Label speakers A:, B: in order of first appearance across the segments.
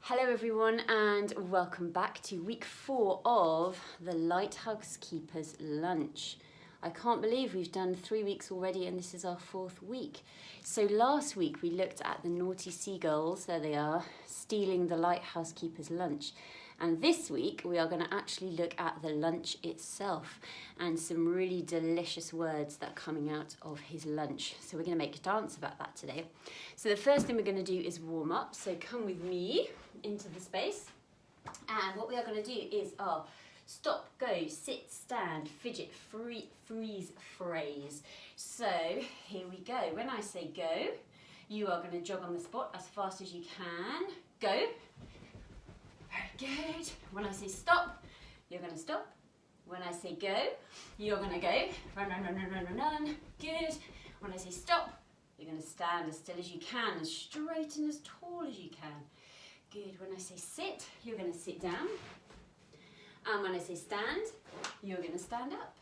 A: Hello everyone and welcome back to week 4 of the Lighthouse Keepers Lunch. I can't believe we've done 3 weeks already and this is our 4th week. So last week we looked at the naughty seagulls, there they are, stealing the Lighthouse Keepers Lunch. And this week we are going to actually look at the lunch itself and some really delicious words that are coming out of his lunch. So we're going to make a dance about that today. So the first thing we're going to do is warm up. So come with me into the space. And what we are going to do is our stop, go, sit, stand, fidget, freeze phrase. So here we go. When I say go, you are going to jog on the spot as fast as you can. Go. Very good. When I say stop, you're going to stop. When I say go, you're going to go. Run, run, run, run, run, run, run. Good. When I say stop, you're going to stand as still as you can, as straight and as tall as you can. Good. When I say sit, you're going to sit down. And when I say stand, you're going to stand up.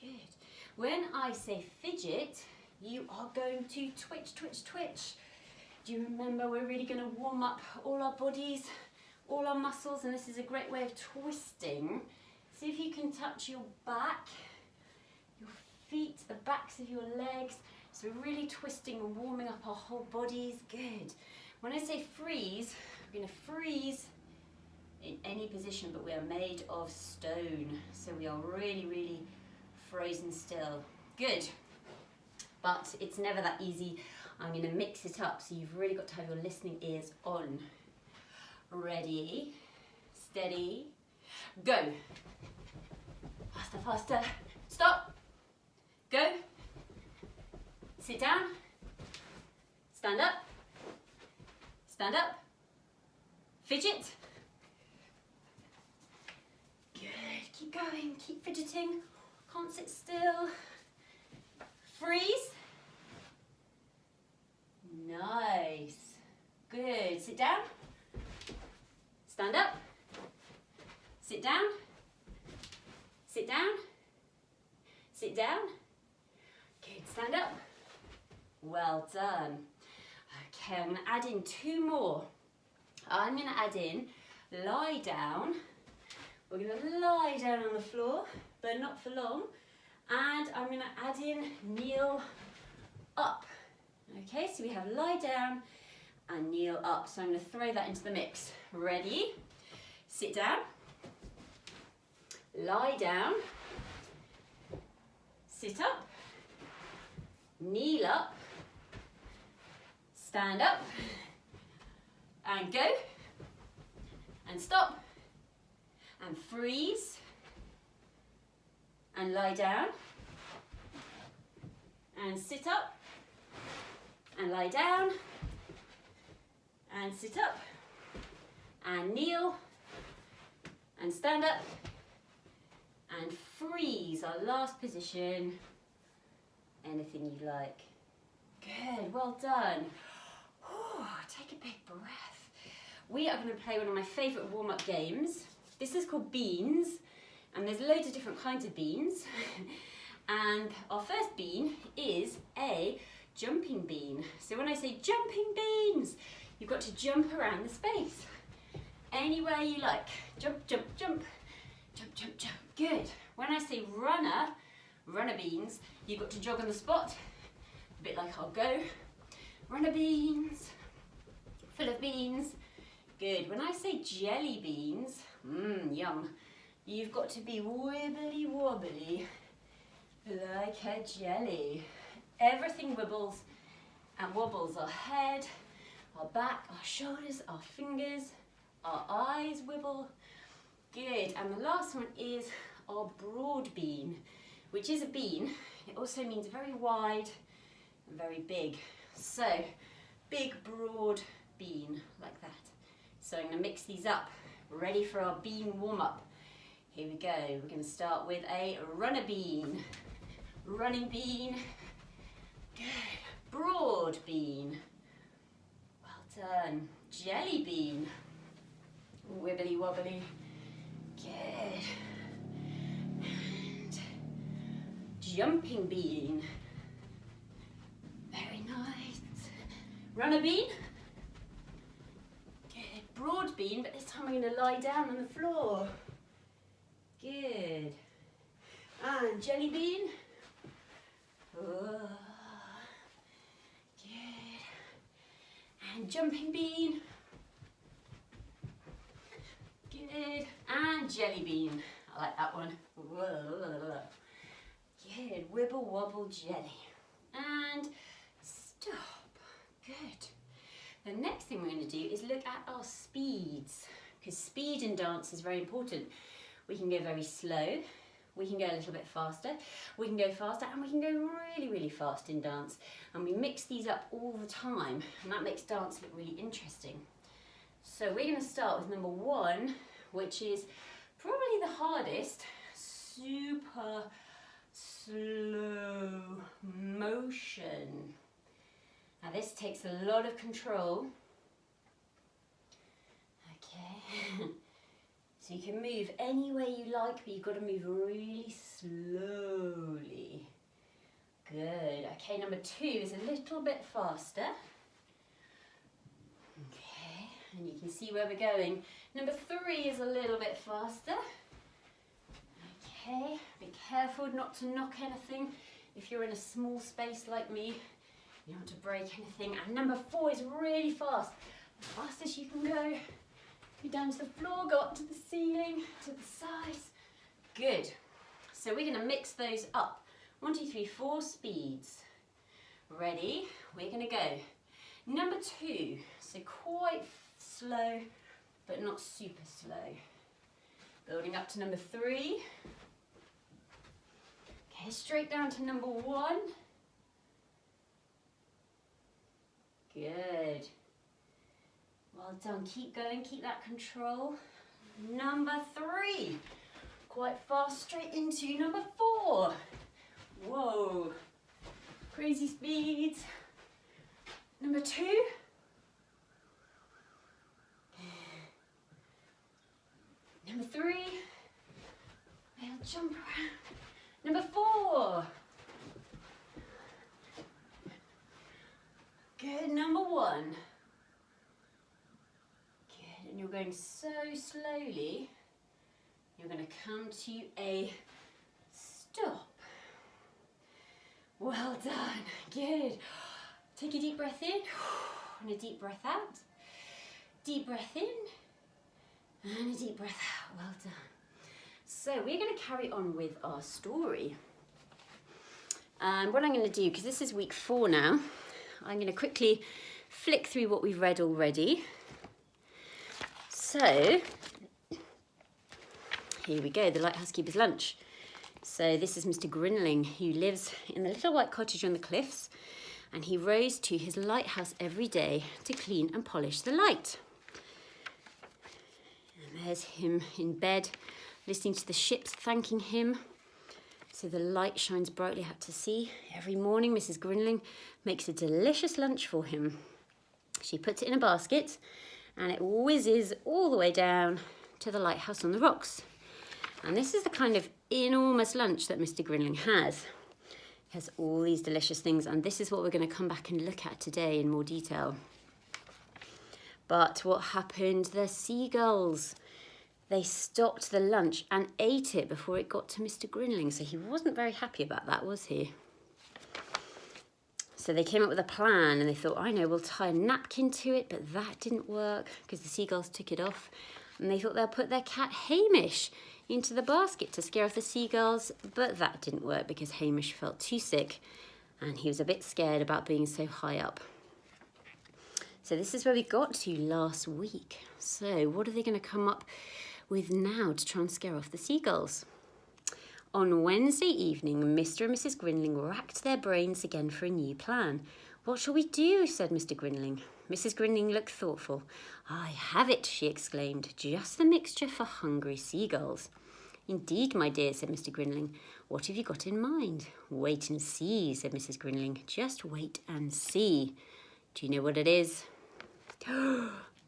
A: Good. When I say fidget, you are going to twitch, twitch, twitch. Do you remember we're really going to warm up all our bodies, all our muscles, and this is a great way of twisting. See if you can touch your back, your feet, the backs of your legs. So we're really twisting and warming up our whole bodies. Good. When I say freeze, we're going to freeze in any position, but we are made of stone. So we are really, really frozen still. Good. But it's never that easy. I'm going to mix it up, so you've really got to have your listening ears on. Ready, steady, go. Faster, faster. Stop. Go. Sit down. Stand up. Stand up. Fidget. Good. Keep going. Keep fidgeting. Can't sit still. Freeze. Nice. Good. Sit down. Stand up, sit down, sit down, sit down. Good, stand up. Well done. Okay, I'm going to add in 2 more. I'm going to add in lie down. We're going to lie down on the floor, but not for long. And I'm going to add in kneel up. Okay, so we have lie down and kneel up. So I'm going to throw that into the mix. Ready? Sit down. Lie down. Sit up. Kneel up. Stand up. And go. And stop. And freeze. And lie down. And sit up. And lie down. And sit up, and kneel, and stand up, and freeze, our last position. Anything you like. Good, well done. Ooh, take a big breath. We are going to play one of my favourite warm-up games. This is called beans, and there's loads of different kinds of beans. And our first bean is a jumping bean. So when I say jumping beans, you've got to jump around the space. Anywhere you like. Jump, jump, jump. Jump, jump, jump. Good. When I say runner beans, you've got to jog on the spot. A bit like I'll go. Runner beans. Full of beans. Good. When I say jelly beans, yum. You've got to be wibbly wobbly. Like a jelly. Everything wibbles and wobbles. Our head, our back, our shoulders, our fingers, our eyes wibble. Good. And the last one is our broad bean, which is a bean. It also means very wide and very big. So, big, broad bean, like that. So I'm going to mix these up. Ready for our bean warm-up. Here we go. We're going to start with a runner bean. Running bean. Good. Broad bean. Well done. Jelly bean. Wibbly wobbly. Good. And jumping bean. Very nice. Runner bean. Good. broad bean, but this time we're going to lie down on the floor. Good. And jelly bean. Oh, good. And jumping bean. Good. And jelly bean. I like that one. Good. Wibble wobble jelly. And stop. Good. The next thing we're going to do is look at our speeds, because speed in dance is very important. We can go very slow, we can go a little bit faster, we can go faster, and we can go really, really fast in dance. And we mix these up all the time, and that makes dance look really interesting. So we're going to start with number 1, which is probably the hardest, super slow motion. Now this takes a lot of control. Okay. So you can move any way you like, but you've got to move really slowly. Good. Okay, number 2 is a little bit faster. Okay, and you can see where we're going. Number 3 is a little bit faster. Okay, be careful not to knock anything. If you're in a small space like me, you don't want to break anything. And number 4 is really fast. The fastest you can go. Go down to the floor, go up to the ceiling, to the sides. Good. So we're going to mix those up. 1, 2, 3, 4 speeds. Ready? We're going to go. Number 2. So quite slow, but not super slow. Building up to number 3. Okay, straight down to number 1. Good. Well done. Keep going. Keep that control. Number 3. Quite fast. Straight into number 4. Whoa. Crazy speeds. Number 2. Number 3. I'll jump around. Number 4. Good. Number 1. Good. And you're going so slowly, you're going to come to a stop. Well done. Good. Take a deep breath in and a deep breath out. Deep breath in and a deep breath out. Well done. So we're going to carry on with our story. And what I'm going to do, because this is week 4 now, I'm going to quickly flick through what we've read already. So, here we go, the Lighthouse Keepers Lunch. So this is Mr. Grinling, who lives in the little white cottage on the cliffs, and he rows to his lighthouse every day to clean and polish the light. And there's him in bed, listening to the ships thanking him. So the light shines brightly out to sea. Every morning, Mrs. Grinling makes a delicious lunch for him. She puts it in a basket, and it whizzes all the way down to the lighthouse on the rocks. And this is the kind of enormous lunch that Mr. Grinling has. He has all these delicious things, and this is what we're going to come back and look at today in more detail. But what happened? The seagulls. They stopped the lunch and ate it before it got to Mr. Grinling, so he wasn't very happy about that, was he? So they came up with a plan, and they thought, I know, we'll tie a napkin to it, but that didn't work because the seagulls took it off. And they thought they'll put their cat Hamish into the basket to scare off the seagulls, but that didn't work because Hamish felt too sick and he was a bit scared about being so high up. So this is where we got to last week. So what are they going to come up with now to try and scare off the seagulls? On Wednesday evening, Mr. and Mrs. Grinling racked their brains again for a new plan. What shall we do? Said Mr. Grinling. Mrs. Grinling looked thoughtful. I have it, she exclaimed. Just the mixture for hungry seagulls. Indeed, my dear, said Mr. Grinling. What have you got in mind? Wait and see, said Mrs. Grinling. Just wait and see. Do you know what it is?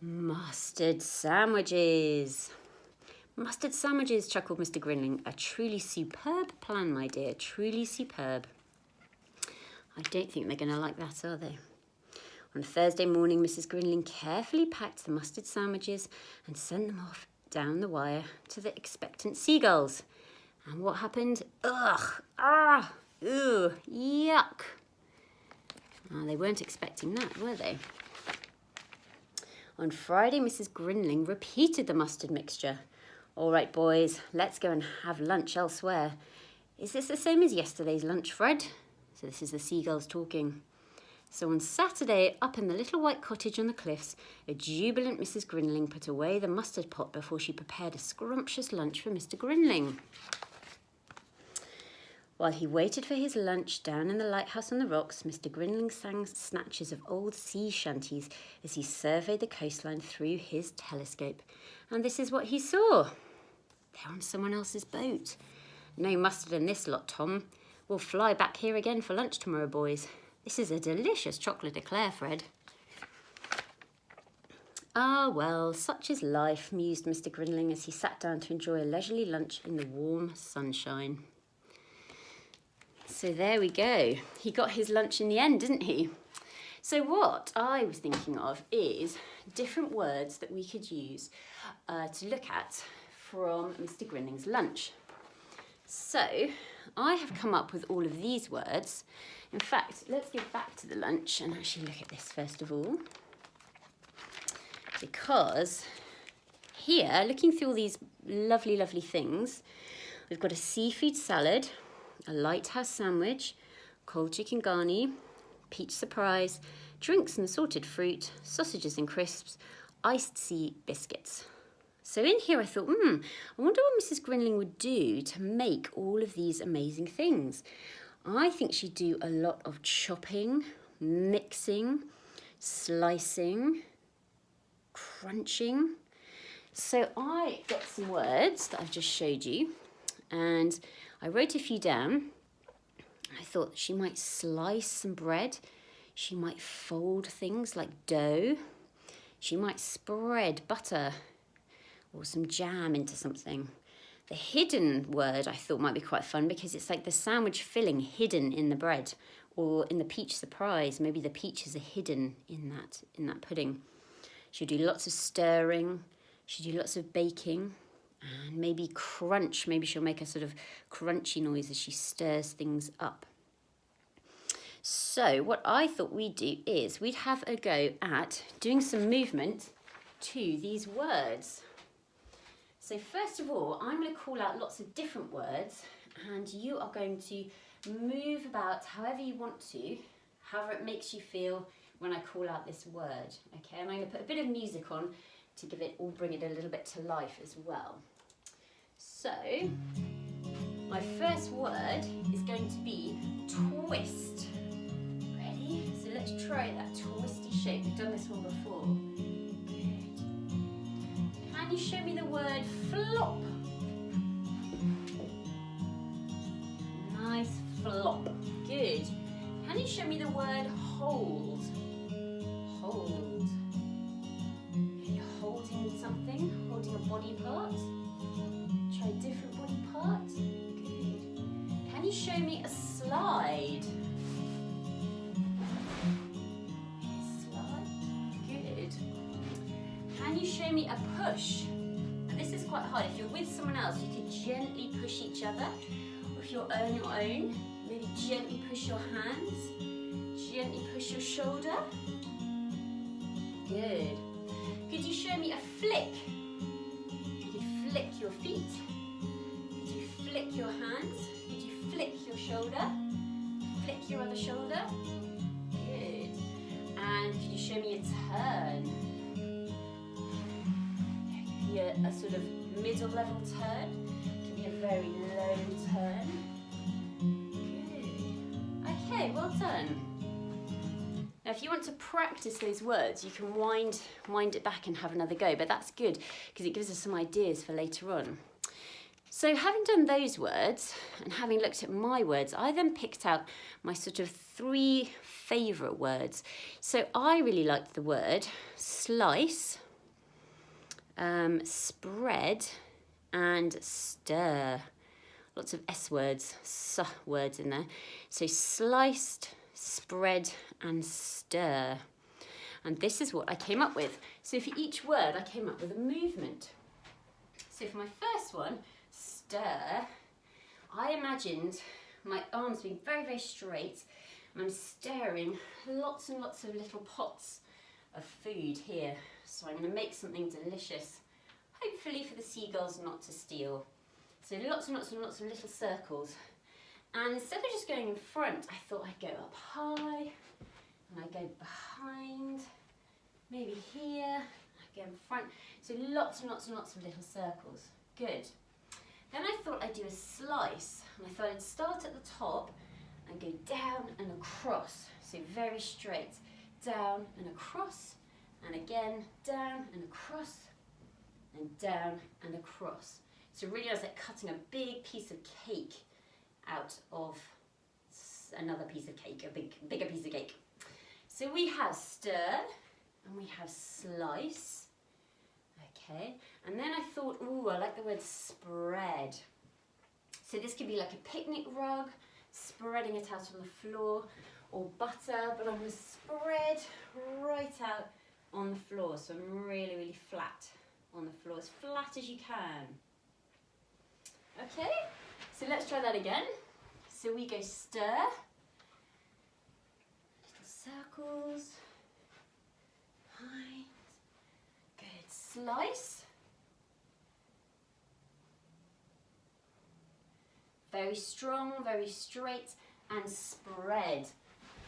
A: Mustard sandwiches. Mustard sandwiches, chuckled Mr. Grinling. A truly superb plan, my dear, truly superb. I don't think they're going to like that, are they? On Thursday morning, Mrs. Grinling carefully packed the mustard sandwiches and sent them off down the wire to the expectant seagulls. And what happened? Ugh! Ah! Ugh! Yuck! Oh, they weren't expecting that, were they? On Friday, Mrs. Grinling repeated the mustard mixture. All right, boys, let's go and have lunch elsewhere. Is this the same as yesterday's lunch, Fred? So this is the seagulls talking. So on Saturday, up in the little white cottage on the cliffs, a jubilant Mrs. Grinling put away the mustard pot before she prepared a scrumptious lunch for Mr. Grinling. While he waited for his lunch down in the lighthouse on the rocks, Mr. Grinling sang snatches of old sea shanties as he surveyed the coastline through his telescope. And this is what he saw. They're on someone else's boat. No mustard in this lot, Tom. We'll fly back here again for lunch tomorrow, boys. This is a delicious chocolate eclair, Fred. Ah, well, such is life, mused Mr. Grinling as he sat down to enjoy a leisurely lunch in the warm sunshine. So there we go. He got his lunch in the end, didn't he? So what I was thinking of is different words that we could use to look at from Mr. Grinling's lunch. So I have come up with all of these words. In fact, let's go back to the lunch and actually look at this first of all. Because here, looking through all these lovely, lovely things, we've got a seafood salad, a lighthouse sandwich, cold chicken garni, peach surprise, drinks and assorted fruit, sausages and crisps, iced sea biscuits. So in here I thought, I wonder what Mrs. Grinling would do to make all of these amazing things. I think she'd do a lot of chopping, mixing, slicing, crunching. So I got some words that I've just showed you and I wrote a few down. I thought she might slice some bread. She might fold things like dough. She might spread butter or some jam into something. The hidden word I thought might be quite fun because it's like the sandwich filling hidden in the bread, or in the peach surprise, maybe the peaches are hidden in that pudding. She'll do lots of stirring, she'll do lots of baking, and maybe crunch. Maybe she'll make a sort of crunchy noise as she stirs things up. So what I thought we'd do is we'd have a go at doing some movement to these words. So first of all, I'm going to call out lots of different words and you are going to move about however you want to, however it makes you feel when I call out this word. Okay, and I'm going to put a bit of music on to give it, or bring it a little bit to life as well. So, my first word is going to be twist. Ready? So let's try that twisty shape. We've done this one before. Can you show me the word flop? Nice flop. Good. Can you show me the word hold? Hold. You're holding something, holding a body part. Try a different body part. Good. Can you show me a slide? Slide. Good. Can you show me a push? And this is quite hard. If you're with someone else, you can gently push each other. Or if you're on your own, maybe gently push your hands. Gently push your shoulder. Good. Could you show me a flick? You could flick your feet. Could you flick your hands? Could you flick your shoulder? Flick your other shoulder. Good. And could you show me a turn? Could be a sort of middle level turn. Could be a very low turn. Good. Okay, well done. Now, if you want to practice those words, you can wind it back and have another go, but that's good because it gives us some ideas for later on. So having done those words and having looked at my words, I then picked out my sort of 3 favourite words. So I really liked the word slice, spread and stir. Lots of S words, words in there. So sliced, spread and stir. And this is what I came up with. So for each word, I came up with a movement. So for my first one, stir, I imagined my arms being very, very straight, and I'm stirring lots and lots of little pots of food here. So I'm going to make something delicious, hopefully for the seagulls not to steal. So lots and lots and lots of little circles. And instead of just going in front, I thought I'd go up high, and I'd go behind, maybe here, I'd go in front. So lots and lots and lots of little circles. Good. Then I thought I'd do a slice, and I thought I'd start at the top and go down and across. So very straight, down and across, and again, down and across, and down and across. So really I was like cutting a big piece of cake out of another piece of cake, a bigger piece of cake. So we have stir, and we have slice. Okay, and then I thought, ooh, I like the word spread. So this could be like a picnic rug, spreading it out on the floor, or butter, but I'm going to spread right out on the floor. So I'm really, really flat on the floor, as flat as you can. Okay, so let's try that again. So we go stir, little circles, behind. Good, slice. Very strong, very straight, and spread.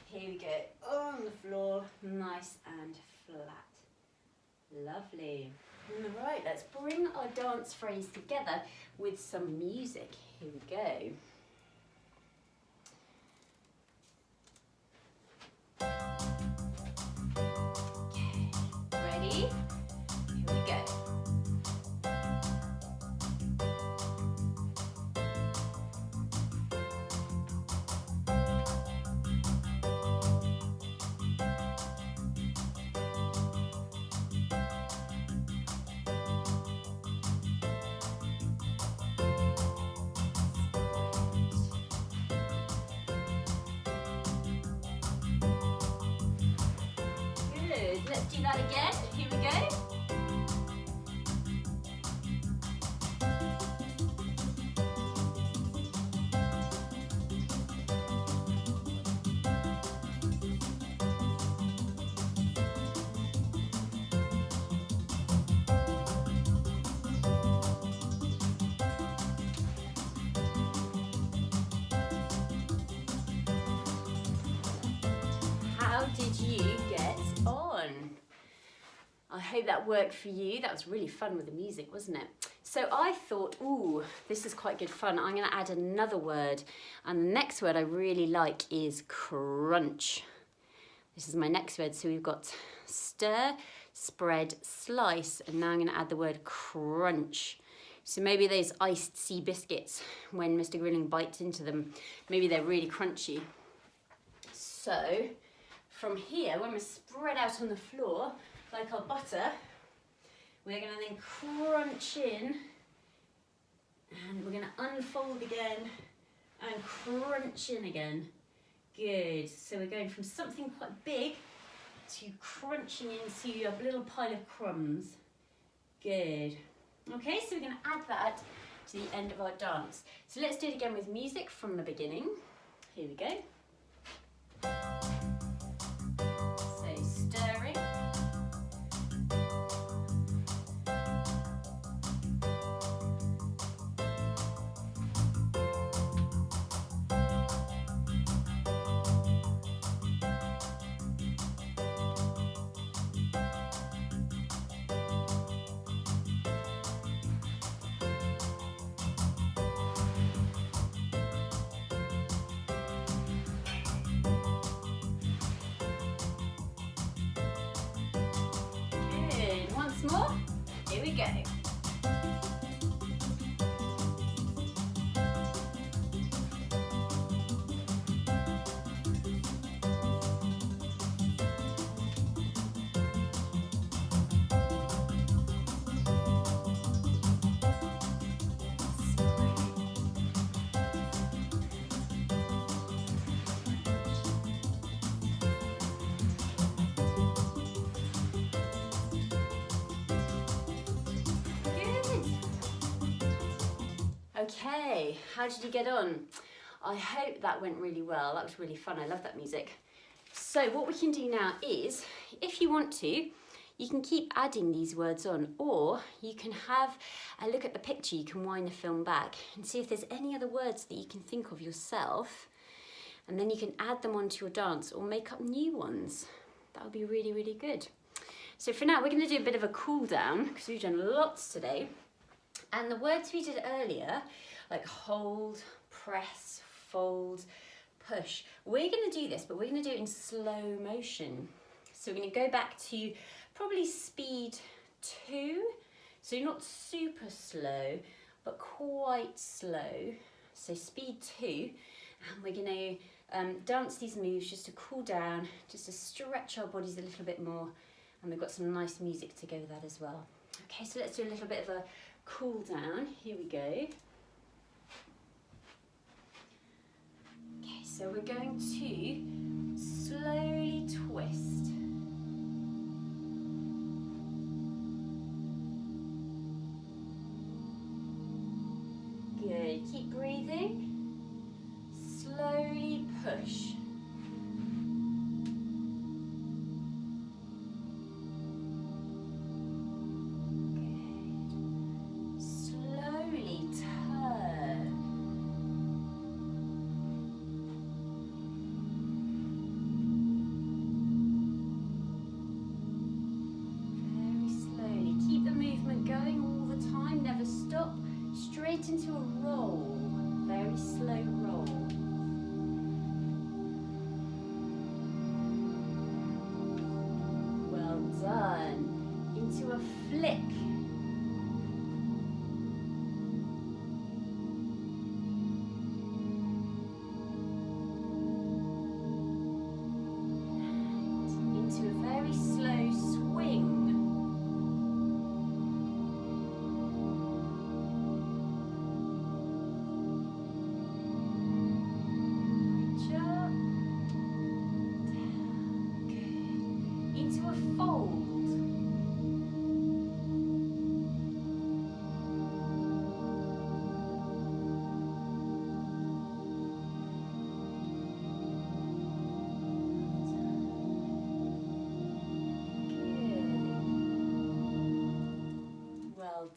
A: Here we go, on the floor, nice and flat. Lovely. All right, let's bring our dance phrase together with some music. Here we go. Okay, ready? Here we go. Let's do that again. Here we go. How did you get on? I hope that worked for you. That was really fun with the music, wasn't it? So I thought, ooh, this is quite good fun. I'm going to add another word. And the next word I really like is crunch. This is my next word. So we've got stir, spread, slice. And now I'm going to add the word crunch. So maybe those iced sea biscuits, when Mr. Grilling bites into them, maybe they're really crunchy. So from here, when we're spread out on the floor, like our butter, we're going to then crunch in, and we're going to unfold again and crunch in again. Good. So we're going from something quite big to crunching into a little pile of crumbs. Good. Okay, so we're going to add that to the end of our dance. So let's do it again with music from the beginning. Here we go. So stirring. More. Here we go. Okay, how did you get on? I hope that went really well. That was really fun. I love that music. So what we can do now is, if you want to, you can keep adding these words on, or you can have a look at the picture. You can wind the film back and see if there's any other words that you can think of yourself, and then you can add them onto your dance or make up new ones. That would be really, really good. So for now, we're going to do a bit of a cool down because we've done lots today. And the words we did earlier, like hold, press, fold, push, we're going to do this, but we're going to do it in slow motion. So we're going to go back to probably speed 2. So not super slow, but quite slow. So speed 2. And we're going to dance these moves just to cool down, just to stretch our bodies a little bit more. And we've got some nice music to go with that as well. Okay, so let's do a little bit of a cool down. Here we go. Okay, so we're going to slowly twist. Good, keep breathing. Slowly push. Into a roll, very slow roll. Well done. Into a flick. And into a very slow swing.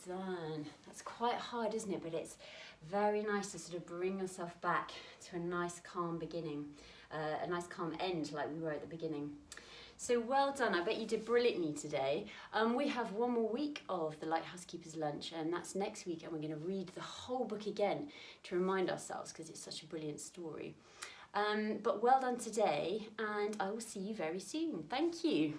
A: Done. That's quite hard, isn't it? But it's very nice to sort of bring yourself back to a nice calm beginning, a nice calm end like we were at the beginning. So well done. I bet you did brilliantly today. We have one more week of the Lighthouse Keepers Lunch, and that's next week, and we're going to read the whole book again to remind ourselves because it's such a brilliant story. But well done today, and I will see you very soon. Thank you.